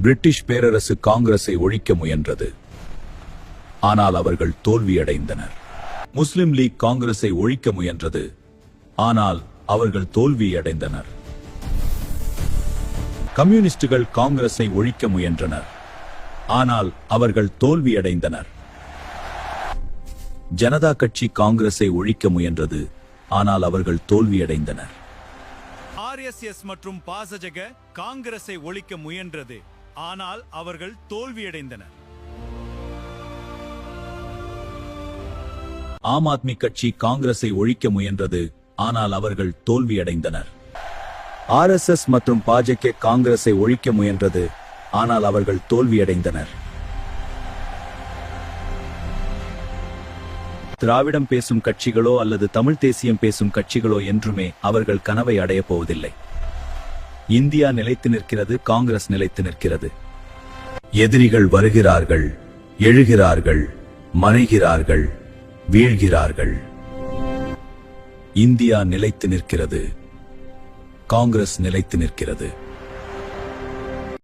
British பேரரசு காங்கிரஸை ஒழிக்க முயன்றது. ஆனால் அவர்கள் தோல்வியடைந்தனர். முஸ்லிம் லீக் காங்கிரஸை ஒழிக்க முயன்றது. ஆனால் அவர்கள் தோல்வியடைந்தனர். கம்யூனிஸ்டுகள் காங்கிரஸை ஒழிக்க முயன்றனர். ஆனால் அவர்கள் தோல்வியடைந்தனர். ஜனதா கட்சி காங்கிரஸை ஒழிக்க முயன்றது. ஆனால் அவர்கள் தோல்வியடைந்தனர். RSS மற்றும் பாசஜக காங்கிரஸை ஒழிக்க முயன்றது. ஆனால் அவர்கள் தோல்வியடைந்தனர். ஆம் ஆத்மி கட்சி காங்கிரஸை ஒழிக்க முயன்றது. ஆனால் அவர்கள் தோல்வியடைந்தனர். RSS மற்றும் பாஜக காங்கிரஸை ஒழிக்க முயன்றது. ஆனால் அவர்கள் தோல்வியடைந்தனர். திராவிடம் பேசும் கட்சிகளோ அல்லது தமிழ் தேசியம் பேசும் கட்சிகளோ என்றுமே அவர்கள் கனவை அடையப் போவதில்லை. இந்தியா நிலைத்து நிற்கிறது. காங்கிரஸ் நிலைத்து நிற்கிறது. எதிரிகள் வருகிறார்கள், எழுகிறார்கள், மறைகிறார்கள், வீழ்கிறார்கள். இந்தியா நிலைத்து நிற்கிறது. காங்கிரஸ் நிலைத்து நிற்கிறது.